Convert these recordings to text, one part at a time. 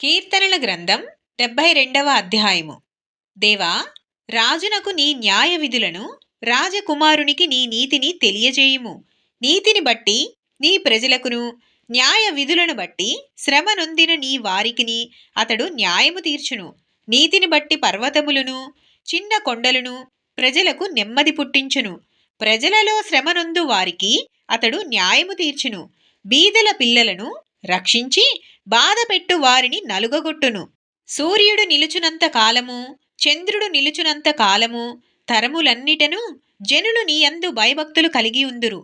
కీర్తనల గ్రంథం 72వ అధ్యాయము. దేవా, రాజునకు నీ న్యాయ విధులను, రాజకుమారునికి నీ నీతిని తెలియజేయుము. నీతిని బట్టి నీ ప్రజలకును, న్యాయ విధులను బట్టి శ్రమ నొందిన నీ వారికిని అతడు న్యాయము తీర్చును. నీతిని బట్టి పర్వతములను, చిన్న కొండలను ప్రజలకు నెమ్మది పుట్టించును. ప్రజలలో శ్రమనొందు వారికి అతడు న్యాయము తీర్చును. బీదల పిల్లలను రక్షించి బాధపెట్టు వారిని నలుగగొట్టును. సూర్యుడు నిలుచునంత కాలము, చంద్రుడు నిలుచునంత కాలము, తరములన్నిటను జనులు నీయందు భయభక్తులు కలిగి ఉందురు.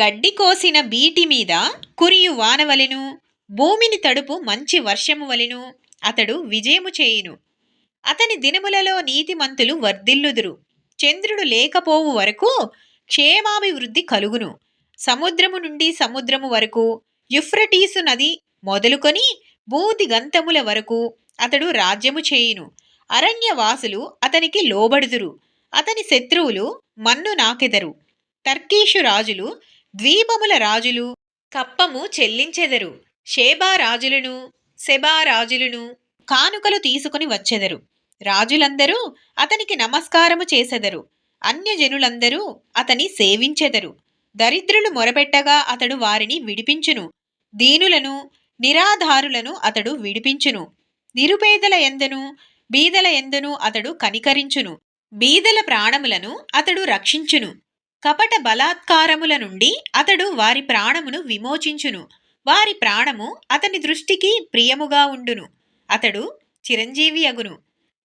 గడ్డి కోసిన బీటి మీద కురియు వానవలెను, భూమిని తడుపు మంచి వర్షము వలెను అతడు విజయము చేయును. అతని దినములలో నీతిమంతులు వర్ధిల్లుదురు. చంద్రుడు లేకపోవు వరకు క్షేమాభివృద్ధి కలుగును. సముద్రము నుండి సముద్రము వరకు, యుఫ్రటీసు నది మొదలుకొని భూది గంతముల వరకు అతడు రాజ్యము చేయును. అరణ్యవాసులు అతనికి లోబడుదురు. అతని శత్రువులు మన్ను నాకెదరు. తర్కీషు రాజులు, ద్వీపముల రాజులు కప్పము చెల్లించెదరు. షేబా రాజులను, సెబా రాజులను కానుకలు తీసుకుని వచ్చెదరు. రాజులందరూ అతనికి నమస్కారము చేసెదరు. అన్యజనులందరూ అతని సేవించెదరు. దరిద్రులు మొరపెట్టగా అతడు వారిని విడిపించును. దీనులను, నిరాధారులను అతడు విడిపించును. నిరుపేదల యందను, బీదల యందను అతడు కనికరించును. బీదల ప్రాణములను అతడు రక్షించును. కపట బలాత్కారముల నుండి అతడు వారి ప్రాణమును విమోచించును. వారి ప్రాణము అతని దృష్టికి ప్రియముగా ఉండును. అతడు చిరంజీవి అగును.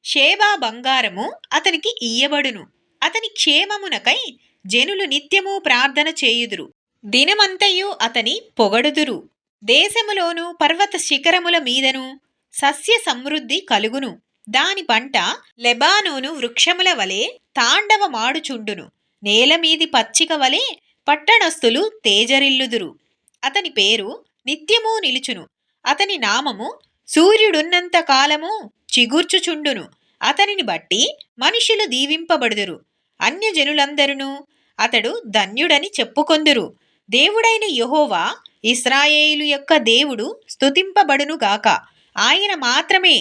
షేబా బంగారము అతనికి ఇయ్యబడును. అతని క్షేమమునకై జనులు నిత్యము ప్రార్థన చేయుదురు. దినమంతయు అతని పొగడుదురు. దేశములోను పర్వత శిఖరముల మీదను సస్య సమృద్ధి కలుగును. దాని పంట లెబానోను వృక్షముల వలె తాండవమాడుచుండును. నేలమీది పచ్చిక వలె పట్టణస్థులు తేజరిల్లుదురు. అతని పేరు నిత్యము నిలుచును. అతని నామము సూర్యుడున్నంత కాలము చిగుర్చుచుండును. అతనిని బట్టి మనుషులు దీవింపబడుదురు. అన్యజనులందరును అతడు ధన్యుడని చెప్పుకొందురు. దేవుడైన యెహోవా, ఇశ్రాయేలు యొక్క దేవుడు స్తుతింపబడునుగాక. ఆయన మాత్రమే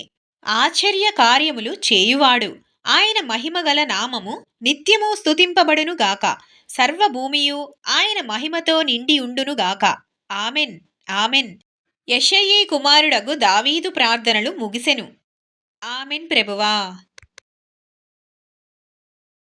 ఆశ్చర్య కార్యములు చేయువాడు. ఆయన మహిమగల నామము నిత్యము స్తుతింపబడునుగాక. సర్వభూమియు ఆయన మహిమతో నిండి ఉండునుగాక. Amen, amen. యెషయి కుమారుడగు దావీదు ప్రార్థనలు ముగిసెను. ఆమెన్ ప్రభువా.